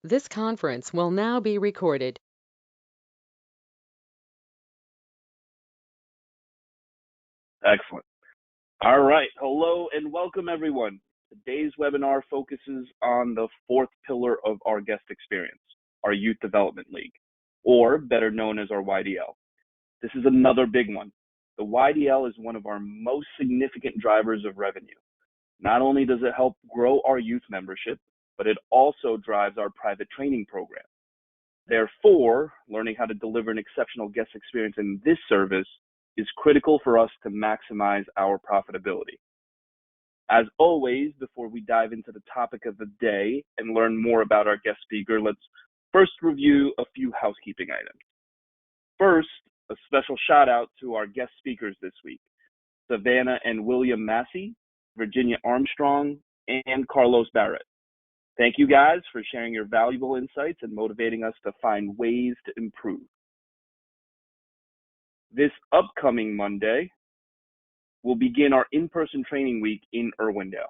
This conference will now be recorded. Excellent. All right. Hello and welcome, everyone. Today's webinar focuses on the fourth pillar of our guest experience, our Youth Development League, or better known as our YDL. This is another big one. The YDL is one of our most significant drivers of revenue. Not only does it help grow our youth membership, but it also drives our private training program. Therefore, learning how to deliver an exceptional guest experience in this service is critical for us to maximize our profitability. As always, before we dive into the topic of the day and learn more about our guest speaker, let's first review a few housekeeping items. First, a special shout out to our guest speakers this week, Savannah and William Massey, Virginia Armstrong, and Carlos Barrett. Thank you guys for sharing your valuable insights and motivating us to find ways to improve. This upcoming Monday, we'll begin our in-person training week in Irwindale.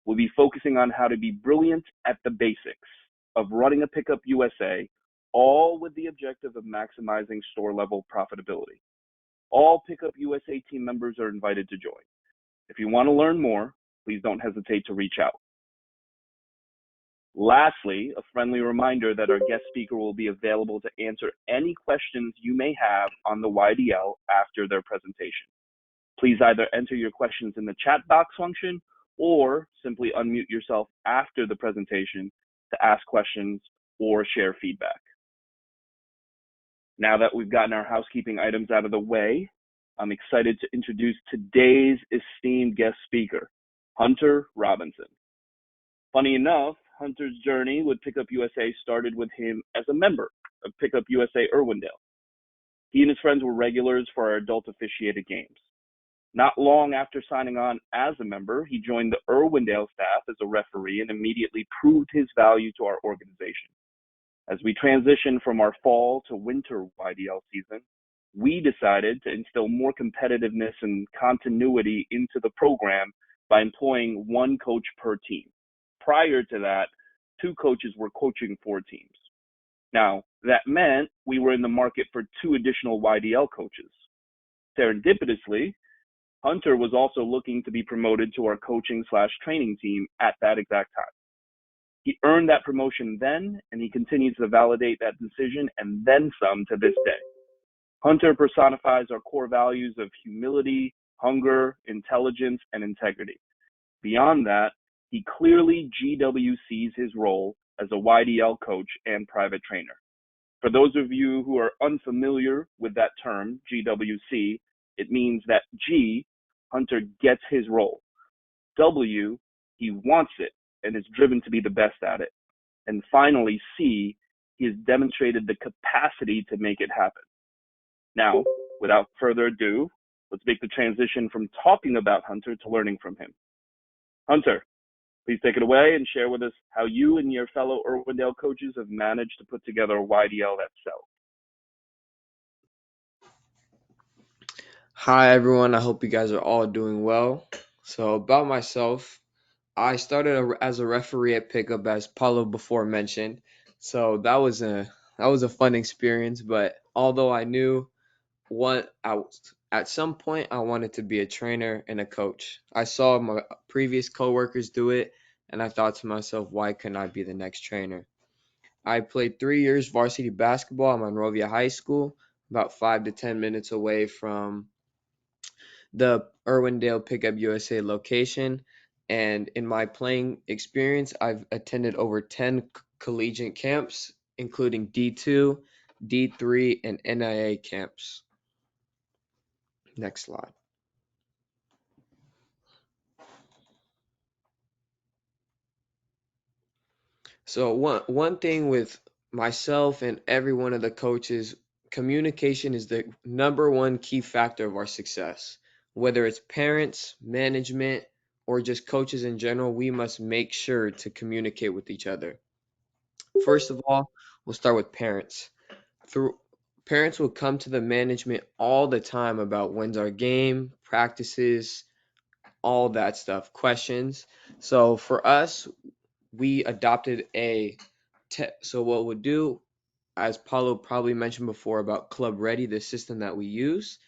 We'll be focusing on how to be brilliant at the basics of running a Pickup USA, all with the objective of maximizing store-level profitability. All Pickup USA team members are invited to join. If you want to learn more, please don't hesitate to reach out. Lastly, a friendly reminder that our guest speaker will be available to answer any questions you may have on the YDL after their presentation. Please either enter your questions in the chat box function or simply unmute yourself after the presentation to ask questions or share feedback. Now that we've gotten our housekeeping items out of the way, I'm excited to introduce today's esteemed guest speaker, Hunter Robinson. Funny enough, Hunter's journey with Pickup USA started with him as a member of Pickup USA Irwindale. He and his friends were regulars for our adult officiated games. Not long after signing on as a member, he joined the Irwindale staff as a referee and immediately proved his value to our organization. As we transitioned from our fall to winter YDL season, we decided to instill more competitiveness and continuity into the program by employing one coach per team. Prior to that, 2 coaches were coaching 4 teams. Now, that meant we were in the market for 2 additional YDL coaches. Serendipitously, Hunter was also looking to be promoted to our coaching/training team at that exact time. He earned that promotion then, and he continues to validate that decision and then some to this day. Hunter personifies our core values of humility, hunger, intelligence, and integrity. Beyond that, he clearly GWCs his role as a YDL coach and private trainer. For those of you who are unfamiliar with that term, GWC, it means that G, Hunter gets his role. W, he wants it and is driven to be the best at it. And finally, C, he has demonstrated the capacity to make it happen. Now, without further ado, let's make the transition from talking about Hunter to learning from him. Hunter, please take it away and share with us how you and your fellow Irwindale coaches have managed to put together a YDL that sells. Hi everyone, I hope you guys are all doing well. So about myself, I started as a referee at Pickup, as Paulo before mentioned. So that was a fun experience, but although I knew at some point I wanted to be a trainer and a coach. I saw my previous coworkers do it and I thought to myself, why couldn't I be the next trainer? I played 3 years varsity basketball at Monrovia High School, about 5 to 10 minutes away from the Irwindale Pickup USA location. And in my playing experience, I've attended over 10 collegiate camps, including D2, D3, and NIA camps. Next slide. So one thing with myself and every one of the coaches, communication is the number one key factor of our success. Whether it's parents, management, or just coaches in general, we must make sure to communicate with each other. First of all, we'll start with parents. Parents will come to the management all the time about when's our game, practices, all that stuff, questions. So for us, we adopted a So what we'll do, as Paulo probably mentioned before about Club Ready, the system that we use,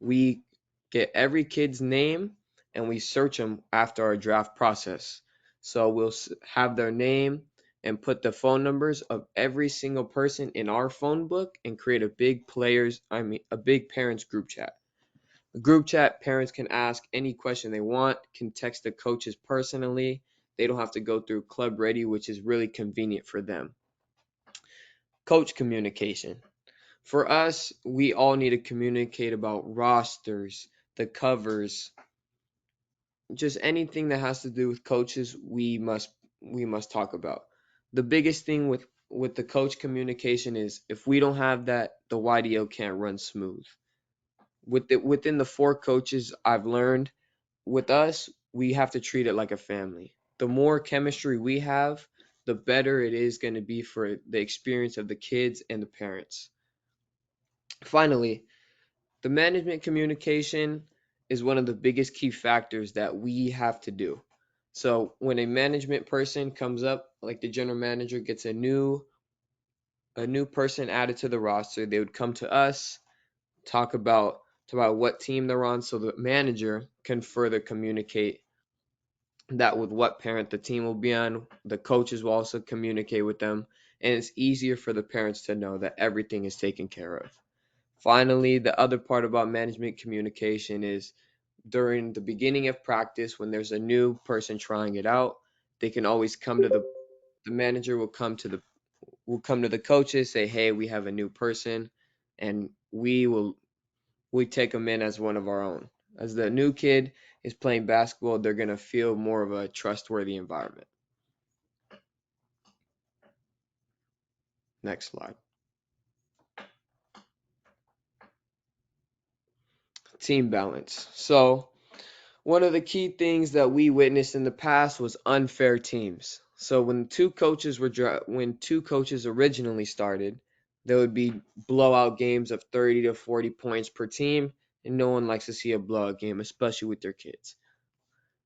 we get every kid's name and we search them after our draft process. So we'll have their name and put the phone numbers of every single person in our phone book and create a big parents group chat. The group chat, parents can ask any question they want, can text the coaches personally. They don't have to go through Club Ready, which is really convenient for them. Coach communication. For us, we all need to communicate about rosters, the covers, just anything that has to do with coaches, we must talk about. The biggest thing with the coach communication is if we don't have that, the YDL can't run smooth. Within the four coaches I've learned, with us, we have to treat it like a family. The more chemistry we have, the better it is going to be for the experience of the kids and the parents. Finally, the management communication is one of the biggest key factors that we have to do. So when a management person comes up, like the general manager gets a new person added to the roster, they would come to us, talk about what team they're on so the manager can further communicate that with what parent the team will be on. The coaches will also communicate with them, and it's easier for the parents to know that everything is taken care of. Finally, the other part about management communication is during the beginning of practice when there's a new person trying it out, they can always come to the manager will come to the coaches, say, "Hey, we have a new person," and we take them in as one of our own. As the new kid is playing basketball, they're going to feel more of a trustworthy environment. Next slide. Team balance. So, one of the key things that we witnessed in the past was unfair teams. So when two coaches originally started, there would be blowout games of 30 to 40 points per team, and no one likes to see a blowout game, especially with their kids.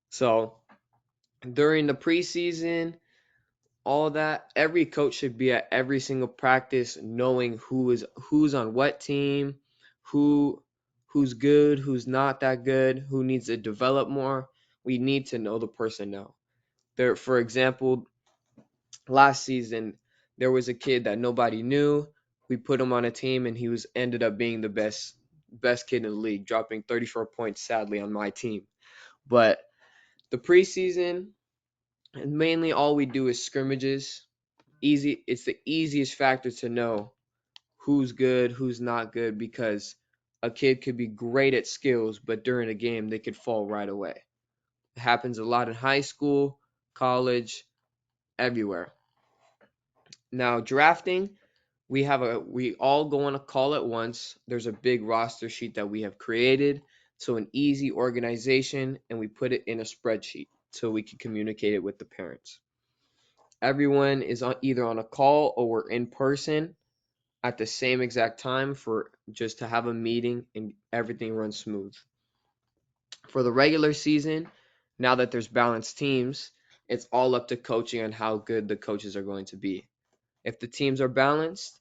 So during the preseason, all that, every coach should be at every single practice knowing who's on what team, who who's good, who's not that good, who needs to develop more. We need to know the personnel. There, for example, last season there was a kid that nobody knew. We put him on a team and he was ended up being the best kid in the league, dropping 34 points sadly on my team. But the preseason, and mainly all we do is scrimmages. It's the easiest factor to know who's good, who's not good, because a kid could be great at skills, but during a game they could fall right away. It happens a lot in high school, college, everywhere. Now drafting, we all go on a call at once. There's a big roster sheet that we have created, so an easy organization, and we put it in a spreadsheet so we can communicate it with the parents. Everyone is either on a call or we're in person at the same exact time for just to have a meeting and everything runs smooth. For the regular season, now that there's balanced teams, it's all up to coaching on how good the coaches are going to be. If the teams are balanced,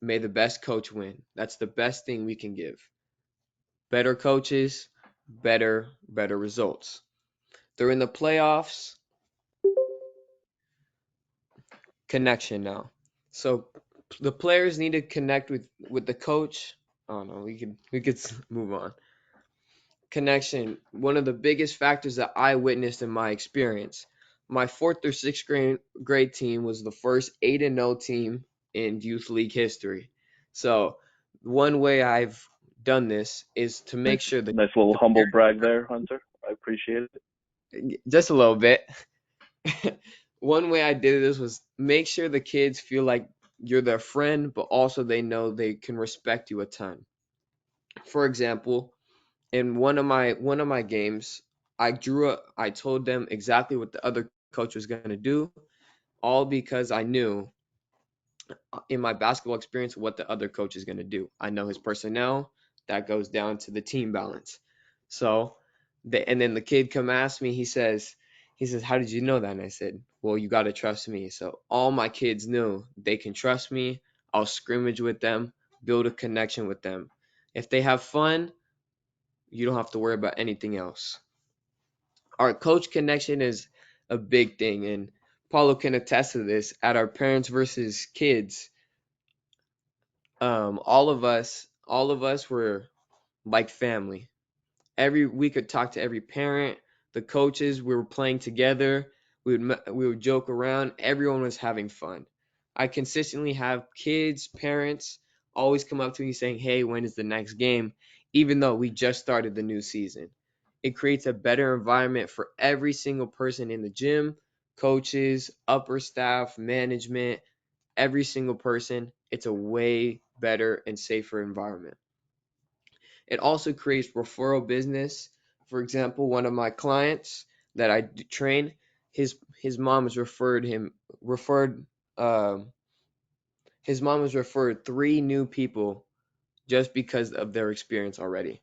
may the best coach win. That's the best thing we can give. Better coaches, better results. During the playoffs, connection now. So the players need to connect with the coach. Oh no, we could move on. Connection, one of the biggest factors that I witnessed in my experience. My fourth or sixth grade team was the first 8-0 team in youth league history. So one way I've done this is to make sure that Nice little humble brag there, Hunter. I appreciate it. just a little bit. One way I did this was make sure the kids feel like you're their friend, but also they know they can respect you a ton. For example, in one of my games, I told them exactly what the other coach was going to do, all because I knew in my basketball experience what the other coach is going to do. I know his personnel. That goes down to the team balance. So, and then the kid come ask me. He says, He says, "How did you know that?" And I said, "Well, you got to trust me." So all my kids knew they can trust me. I'll scrimmage with them, build a connection with them. If they have fun, you don't have to worry about anything else. Our coach connection is a big thing, and Paulo can attest to this. At our parents versus kids, all of us were like family. We could talk to every parent, the coaches. We were playing together. We would joke around. Everyone was having fun. I consistently have kids, parents always come up to me saying, "Hey, when is the next game?" Even though we just started the new season. It creates a better environment for every single person in the gym, coaches, upper staff, management, every single person. It's a way better and safer environment. It also creates referral business. For example, one of my clients that I train, his mom has referred um his mom has referred 3 new people just because of their experience already.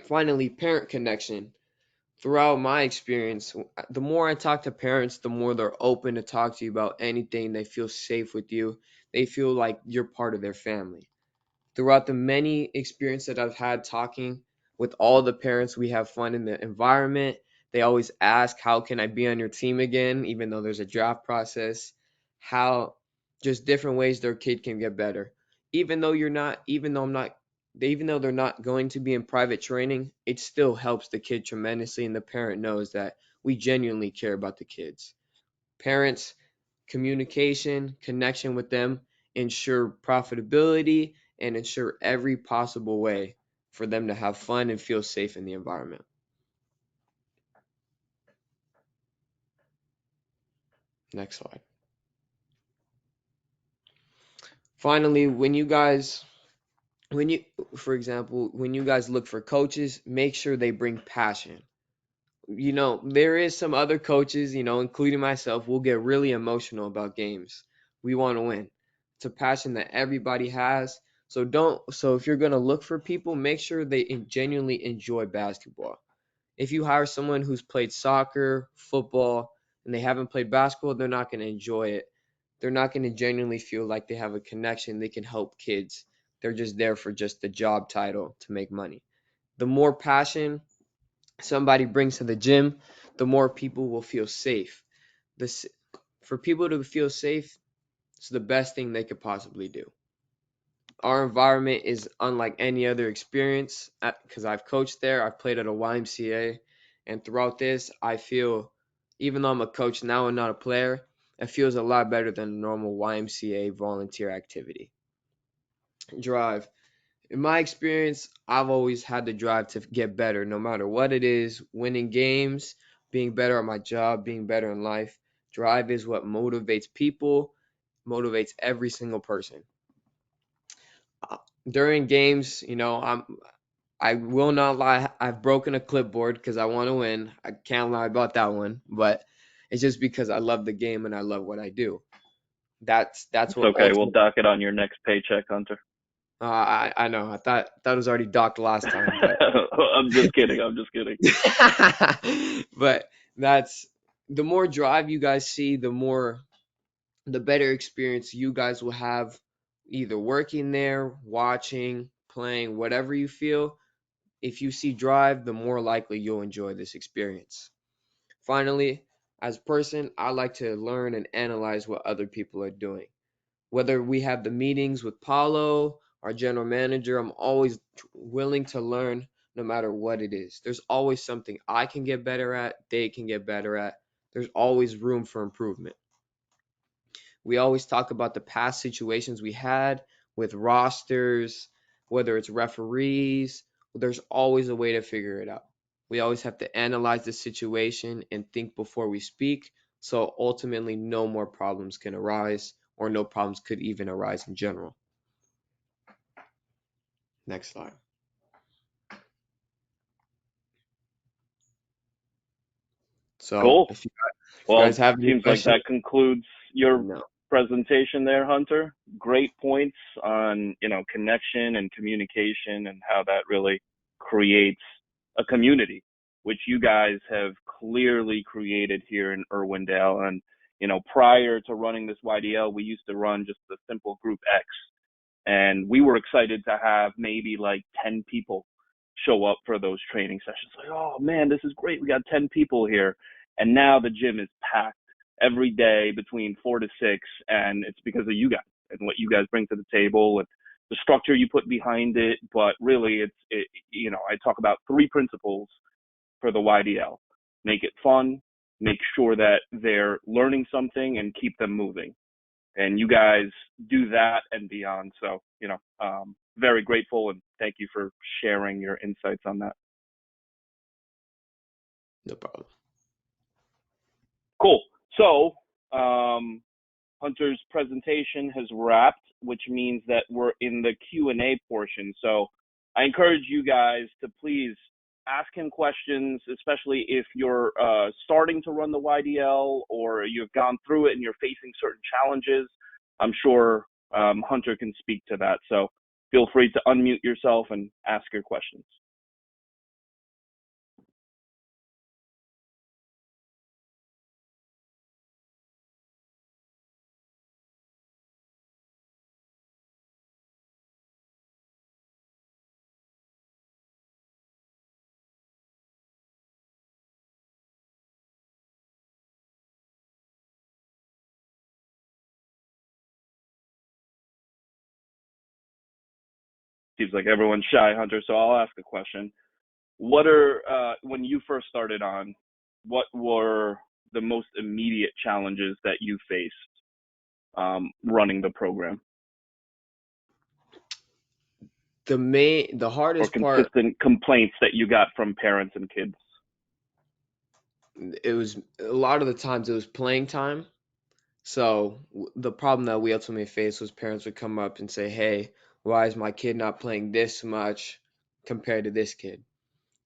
Finally, parent connection. Throughout my experience, the more I talk to parents, the more they're open to talk to you about anything. They feel safe with you. They feel like you're part of their family. Throughout the many experiences that I've had talking with all the parents, we have fun in the environment. They always ask, "How can I be on your team again?" Even though there's a draft process, how just different ways their kid can get better. Even though they're not going to be in private training, it still helps the kid tremendously, and the parent knows that we genuinely care about the kids. Parents, communication, connection with them ensure profitability and ensure every possible way for them to have fun and feel safe in the environment. Next slide. Finally, when you, for example, when you guys look for coaches, make sure they bring passion. There is some other coaches, including myself, will get really emotional about games. We want to win. It's a passion that everybody has. So if you're going to look for people, make sure they genuinely enjoy basketball. If you hire someone who's played soccer, football, and they haven't played basketball, they're not going to enjoy it. They're not going to genuinely feel like they have a connection. They can help kids. They're just there for just the job title to make money. The more passion somebody brings to the gym, the more people will feel safe. This For people to feel safe, it's the best thing they could possibly do. Our environment is unlike any other experience because I've coached there, I've played at a YMCA, and throughout this, I feel, even though I'm a coach now and not a player, it feels a lot better than a normal YMCA volunteer activity. Drive. In my experience, I've always had the drive to get better no matter what it is, winning games, being better at my job, being better in life. Drive is what motivates people, motivates every single person. Uh, During games, I will not lie, I've broken a clipboard because I want to win. I can't lie about that one, but it's just because I love the game and I love what I do. That's It's what okay. We'll ultimately. dock it on your next paycheck, Hunter. I know. I thought that was already docked last time, but I'm just kidding. I'm just kidding. but that's the more drive you guys see, the better experience you guys will have either working there, watching, playing, whatever you feel. If you see drive, the more likely you'll enjoy this experience. Finally, as a person, I like to learn and analyze what other people are doing. Whether we have the meetings with Paulo, our general manager, I'm always willing to learn no matter what it is. There's always something I can get better at, they can get better at. There's always room for improvement. We always talk about the past situations we had with rosters, whether it's referees, there's always a way to figure it out. We always have to analyze the situation and think before we speak, so ultimately no more problems can arise or no problems could even arise in general. Next slide. So Cool. if you Well, guys have any seems like questions, that concludes your no. presentation there, Hunter. Great points on, connection and communication and how that really creates a community. which you guys have clearly created here in Irwindale. And, prior to running this YDL, we used to run just the simple Group X. And we were excited to have maybe like 10 people show up for those training sessions. Like, oh man, this is great. We got 10 people here. And now the gym is packed every day between 4 to 6. And it's because of you guys and what you guys bring to the table and the structure you put behind it. But really, I talk about three principles for the YDL: make it fun, make sure that they're learning something, and keep them moving. And you guys do that and beyond. So, very grateful, and thank you for sharing your insights on that. No problem. Cool. So, Hunter's presentation has wrapped, which means that we're in the Q&A portion. So I encourage you guys to please ask him questions, especially if you're starting to run the YDL or you've gone through it and you're facing certain challenges. I'm sure Hunter can speak to that. So feel free to unmute yourself and ask your questions. Seems like everyone's shy, Hunter, so I'll ask a question. What are, when you first started on, what were the most immediate challenges that you faced running the program? The Or hardest part, consistent complaints that you got from parents and kids? it was a lot of the times it was playing time. So the problem that we ultimately faced was parents would come up and say, "Hey, why is my kid not playing this much compared to this kid?"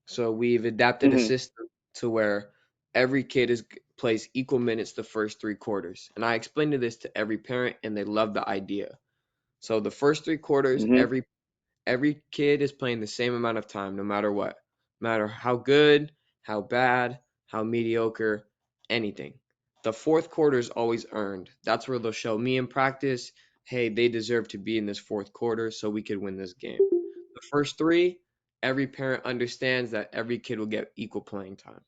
So we've adapted a Mm-hmm. system to where every kid plays equal minutes the first 3 quarters. And I explained this to every parent, and they love the idea. So the first 3 quarters, Mm-hmm. every kid is playing the same amount of time, no matter what, no matter how good, how bad, how mediocre, anything. The fourth quarter is always earned. That's where they'll show me in practice, hey, they deserve to be in this fourth quarter so we could win this game. The first three, every parent understands that every kid will get equal playing time.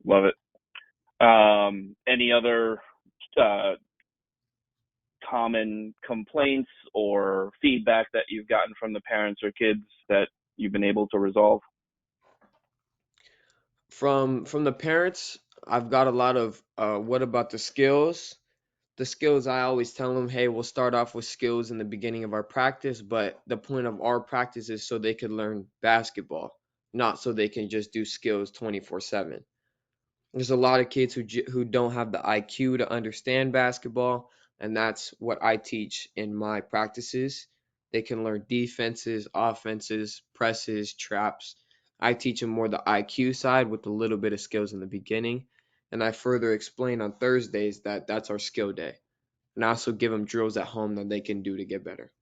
Love it. Any other uh, common complaints or feedback that you've gotten from the parents or kids that you've been able to resolve? From the parents, I've got a lot of what about the skills? The skills, I always tell them, hey, we'll start off with skills in the beginning of our practice, but the point of our practice is so they could learn basketball, not so they can just do skills 24/7. There's a lot of kids who don't have the IQ to understand basketball, and that's what I teach in my practices. They can learn defenses, offenses, presses, traps. I teach them more the IQ side with a little bit of skills in the beginning, and I further explain on Thursdays that that's our skill day. And I also give them drills at home that they can do to get better.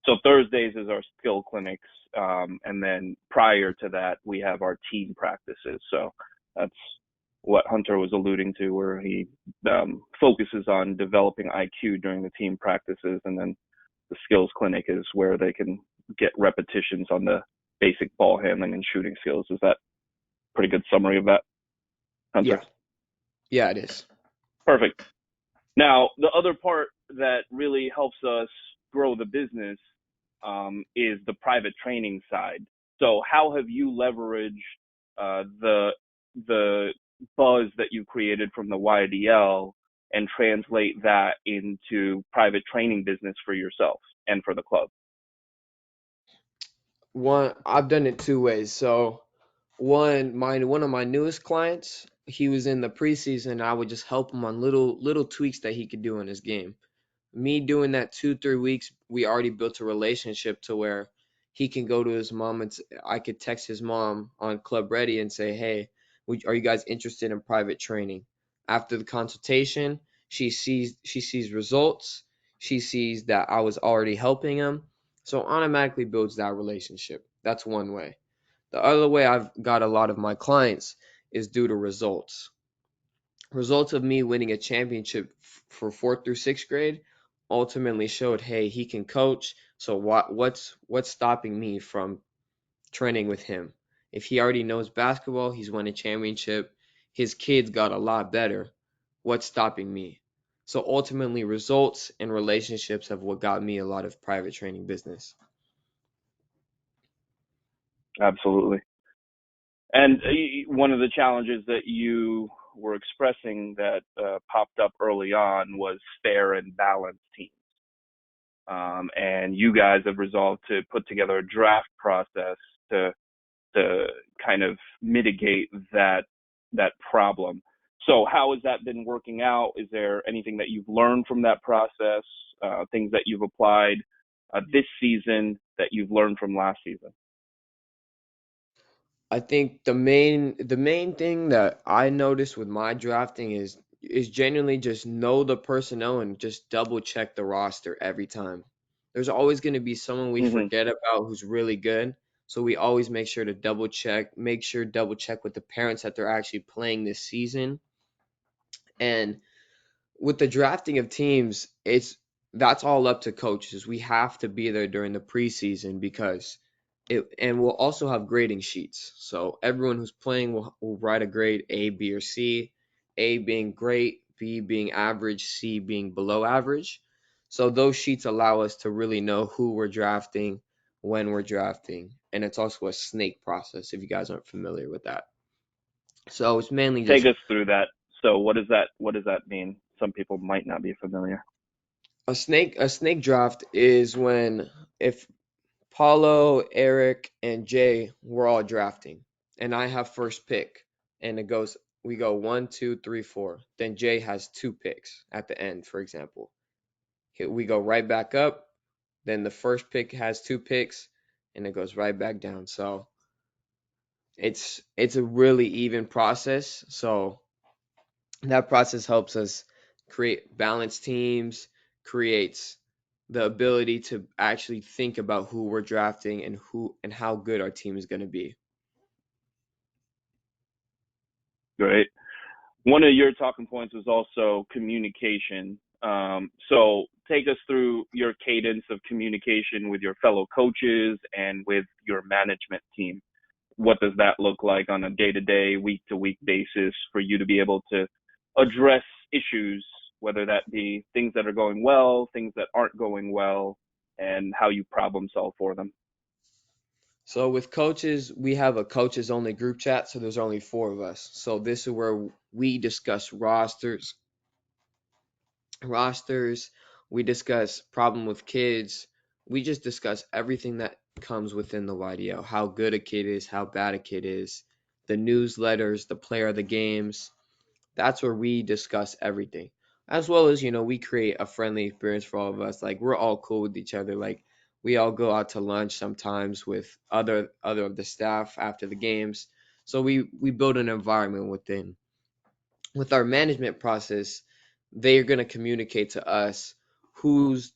So Thursdays is our skill clinics, and then prior to that, we have our team practices. So that's what Hunter was alluding to, where he focuses on developing IQ during the team practices, and then the skills clinic is where they can get repetitions on the basic ball handling and shooting skills. Is that a pretty good summary of that, Hunter? Yeah, yeah, it is. Perfect. Now, the other part that really helps us grow the business is the private training side. So, how have you leveraged the buzz that you created from the YDL and translate that into private training business for yourself and for the club? I've done it 2 ways. So one of my newest clients, he was in the preseason. I would just help him on little tweaks that he could do in his game. Me doing that 2 3 weeks, we already built a relationship to where he can go to his mom and I could text his mom on Club Ready and say, hey, are you guys interested in private training? After the consultation, she sees results. She sees that I was already helping him, So automatically builds that relationship. That's one way. The other way I've got a lot of my clients is due to results. Results of me winning a championship for 4th through 6th grade ultimately showed, hey, he can coach. So what's stopping me from training with him? If he already knows basketball, he's won a championship, his kids got a lot better. What's stopping me? So ultimately, results and relationships have what got me a lot of private training business. Absolutely. And one of the challenges that you were expressing that popped up early on was fair and balanced teams. And you guys have resolved to put together a draft process to to kind of mitigate that problem. So how has that been working out? Is there anything that you've learned from that process? Things that you've applied this season that you've learned from last season? I think the main thing that I noticed with my drafting is genuinely just know the personnel and just double check the roster every time. There's always going to be someone we Hmm. forget about who's really good, so we always make sure to double check with the parents that they're actually playing this season. And with the drafting of teams, that's all up to coaches. We have to be there during the preseason because and we'll also have grading sheets. So everyone who's playing will write a grade A, B, or C. A being great, B being average, C being below average. So those sheets allow us to really know who we're drafting, when we're drafting, and it's also a snake process if you guys aren't familiar with that. So it's mainly Take just us through that. So what does that mean? Some people might not be familiar. a snake draft is when if Paulo, Eric, and Jay were all drafting, and I have first pick, and we go 1, 2, 3, 4. Then Jay has 2 picks at the end, for example. We go right back up. Then the first pick has 2 picks, and it goes right back down. So it's a really even process. So that process helps us create balanced teams, creates the ability to actually think about who we're drafting and who and how good our team is going to be. Great. One of your talking points was also communication. So take us through your cadence of communication with your fellow coaches and with your management team. What does that look like on a day-to-day, week-to-week basis for you to be able to address issues, whether that be things that are going well, things that aren't going well, and how you problem solve for them? So with coaches, we have a coaches only group chat, so there's only 4 of us. So this is where we discuss rosters, we discuss problem with kids, we just discuss everything that comes within the YDL, how good a kid is, how bad a kid is, the newsletters, the player of the games. That's where we discuss everything. As well as, we create a friendly experience for all of us. Like we're all cool with each other. Like we all go out to lunch sometimes with other of the staff after the games. So we build an environment within with our management process, they are going to communicate to us who's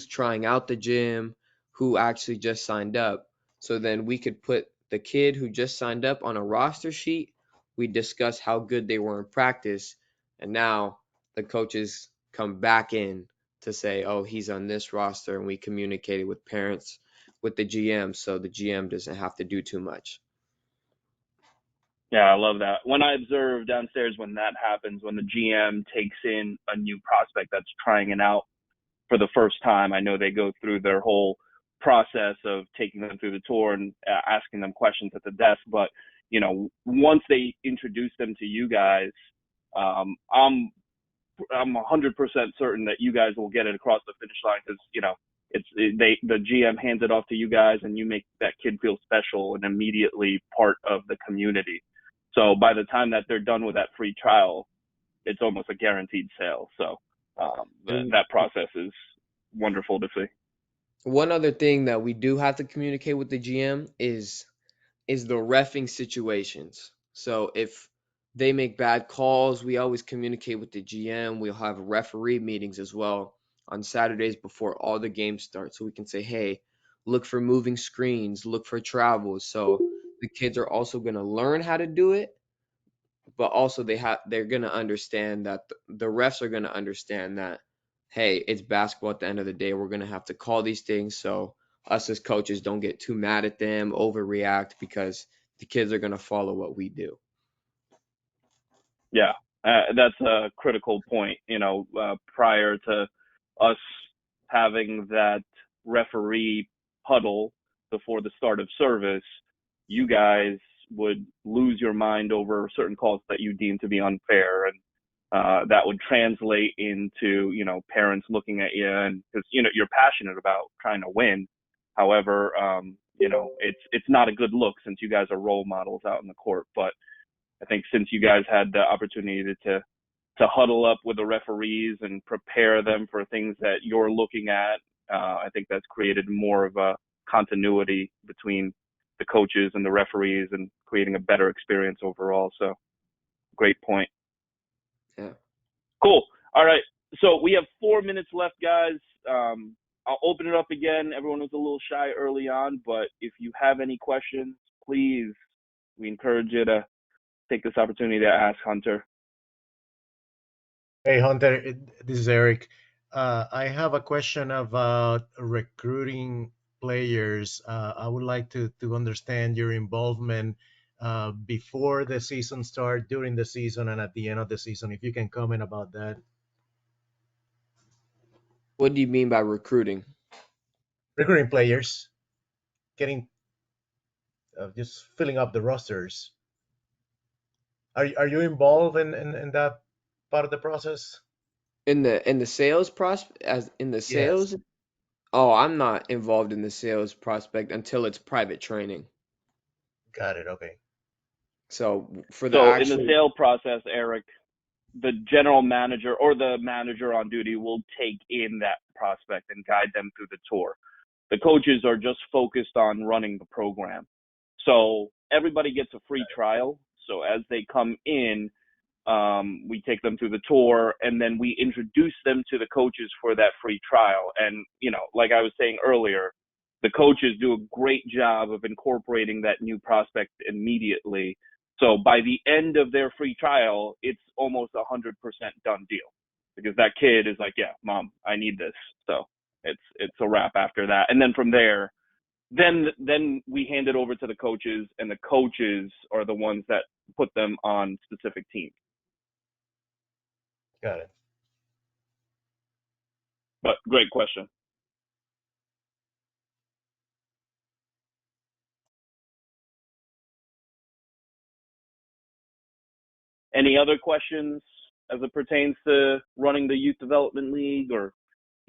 trying out the gym, who actually just signed up. So then we could put the kid who just signed up on a roster sheet. We discuss how good they were in practice, and now the coaches come back in to say, "Oh, he's on this roster," and we communicated with parents, with the GM, so the GM doesn't have to do too much. Yeah, I love that. When I observe downstairs when that happens, when the GM takes in a new prospect that's trying it out for the first time, I know they go through their whole process of taking them through the tour and asking them questions at the desk. But once they introduce them to you guys, I'm 100% certain that you guys will get it across the finish line because the GM hands it off to you guys and you make that kid feel special and immediately part of the community. So by the time that they're done with that free trial, it's almost a guaranteed sale. So And that process is wonderful to see. one other thing that we do have to communicate with the GM is the reffing situations. So if they make bad calls, we always communicate with the GM. We'll have referee meetings as well on Saturdays before all the games start. So we can say, hey, look for moving screens, look for travels. So the kids are also going to learn how to do it, but also they're going to understand that the refs are going to understand that, hey, it's basketball at the end of the day. We're going to have to call these things, so us as coaches don't get too mad at them, overreact, because the kids are going to follow what we do. Yeah, that's a critical point. Prior to us having that referee huddle before the start of service, you guys would lose your mind over certain calls that you deem to be unfair, and that would translate into parents looking at you, and because you're passionate about trying to win. However, it's not a good look since you guys are role models out in the court. But I think since you guys had the opportunity to huddle up with the referees and prepare them for things that you're looking at, I think that's created more of a continuity between the coaches and the referees and creating a better experience overall. So great point. Yeah. Cool. All right. So we have 4 minutes left, guys. I'll open it up again. Everyone was a little shy early on, but if you have any questions, please, we encourage you to take this opportunity to ask Hunter. Hey, Hunter, this is Eric. I have a question about recruiting players. I would like to understand your involvement before the season start, during the season, and at the end of the season. If you can comment about that. What do you mean by recruiting? Recruiting players, getting just filling up the rosters. Are you involved in that part of the process? In the sales prospect, as in the Yes. sales. Oh, I'm not involved in the sales prospect until it's private training. Got it. Okay. So for the So in the actual, sale process, Eric, the general manager or the manager on duty will take in that prospect and guide them through the tour. The coaches are just focused on running the program. So everybody gets a free trial. So as they come in, we take them through the tour and then we introduce them to the coaches for that free trial. And, like I was saying earlier, the coaches do a great job of incorporating that new prospect immediately. So by the end of their free trial, it's almost 100% done deal because that kid is like, yeah, mom, I need this. So it's a wrap after that. And then from there, then we hand it over to the coaches, and the coaches are the ones that put them on specific teams. Got it. But great question. Any other questions as it pertains to running the Youth Development League, or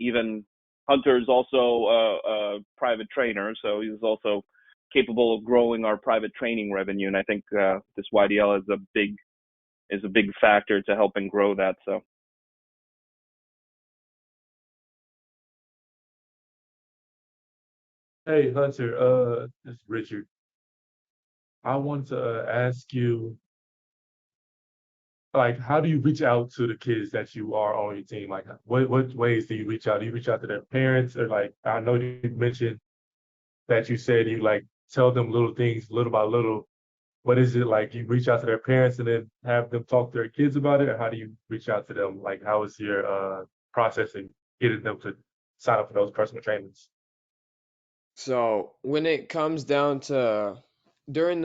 even Hunter is also a private trainer, so he's also capable of growing our private training revenue. And I think this YDL is a big factor to helping grow that. So Hey Hunter, this is Richard. I want to ask you, like, how do you reach out to the kids that you are on your team? Like, what ways do you reach out? Do you reach out to their parents, or like, I know you mentioned that you said you like tell them little things, little by little. What is it like? You reach out to their parents and then have them talk to their kids about it, or how do you reach out to them? Like, how is your process in getting them to sign up for those personal trainings? so when it comes down to during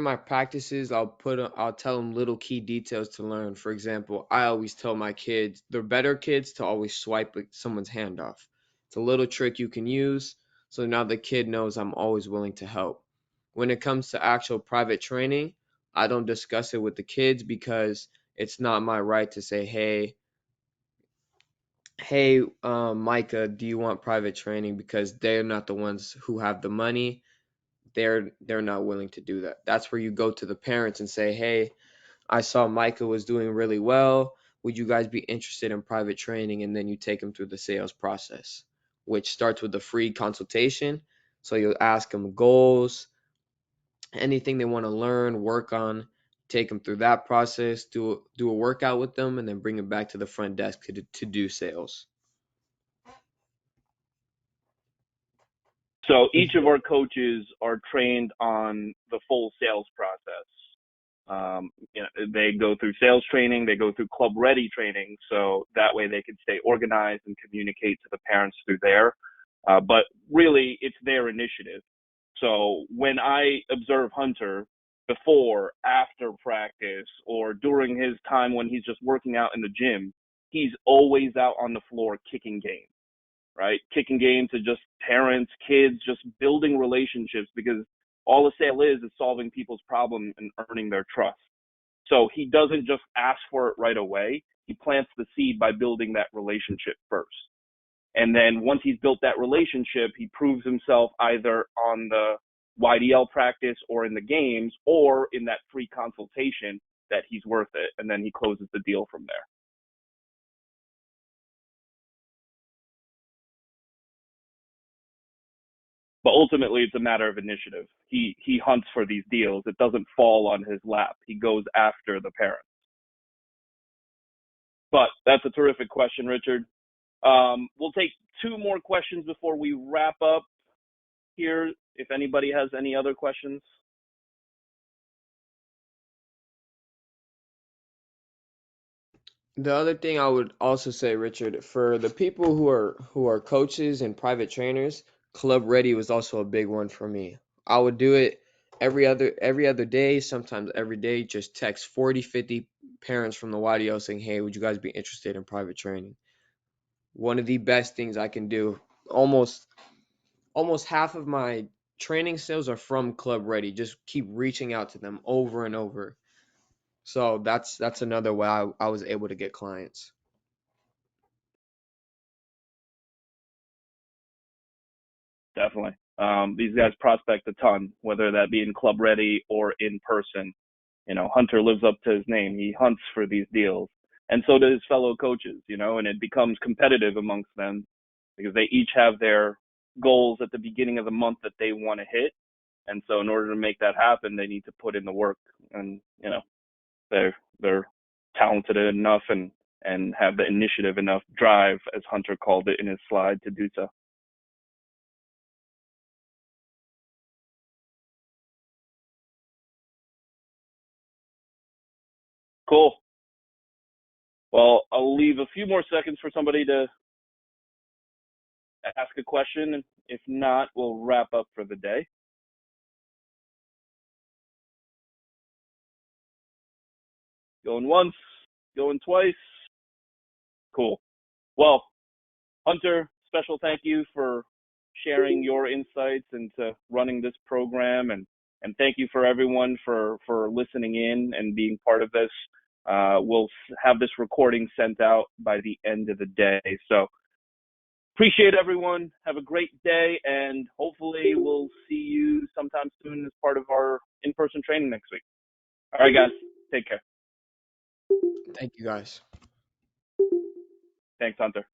my practices, I'll tell them little key details to learn. For example, I always tell my kids, the better kids, to always swipe someone's hand off. It's a little trick you can use, so now the kid knows I'm always willing to help. When it comes to actual private training, I don't discuss it with the kids because it's not my right to say, hey, Micah, do you want private training? Because they're not the ones who have the money. They're not willing to do that. That's where you go to the parents and say, hey, I saw Micah was doing really well. Would you guys be interested in private training? And then you take them through the sales process, which starts with a free consultation. So you'll ask them goals, anything they want to learn, work on, take them through that process, do a workout with them, and then bring them back to the front desk to do sales. So each of our coaches are trained on the full sales process. They go through sales training, they go through club ready training, so that way they can stay organized and communicate to the parents through there. But really, it's their initiative. So when I observe Hunter before, after practice, or during his time when he's just working out in the gym, he's always out on the floor kicking games, right? Kicking games to just parents, kids, just building relationships, because all a sale is solving people's problem and earning their trust. So he doesn't just ask for it right away. He plants the seed by building that relationship first. And then once he's built that relationship, he proves himself either on the YDL practice or in the games or in that free consultation that he's worth it. And then he closes the deal from there. But ultimately, it's a matter of initiative. He hunts for these deals. It doesn't fall on his lap. He goes after the parents. But that's a terrific question, Richard. We'll take two more questions before we wrap up here. If anybody has any other questions. The other thing I would also say, Richard, for the people who are coaches and private trainers, Club Ready was also a big one for me. I would do it every other day, sometimes every day, just text 40, 50 parents from the YDO saying, "Hey, would you guys be interested in private training?" One of the best things I can do. Almost half of my training sales are from Club Ready. Just keep reaching out to them over and over. So that's another way I was able to get clients. Definitely. These guys prospect a ton, whether that be in Club Ready or in person. Hunter lives up to his name. He hunts for these deals. And so do his fellow coaches, and it becomes competitive amongst them because they each have their goals at the beginning of the month that they want to hit. And so in order to make that happen, they need to put in the work. And, they're talented enough and have the initiative enough drive, as Hunter called it in his slide, to do so. Cool. Well, I'll leave a few more seconds for somebody to ask a question. If not, we'll wrap up for the day. Going once, going twice. Cool. Well, Hunter, special thank you for sharing your insights into running this program, and thank you for everyone for listening in and being part of this. We'll have this recording sent out by the end of the day. So appreciate everyone. Have a great day, and hopefully we'll see you sometime soon as part of our in-person training next week. All right, guys. Take care. Thank you guys. Thanks, Hunter.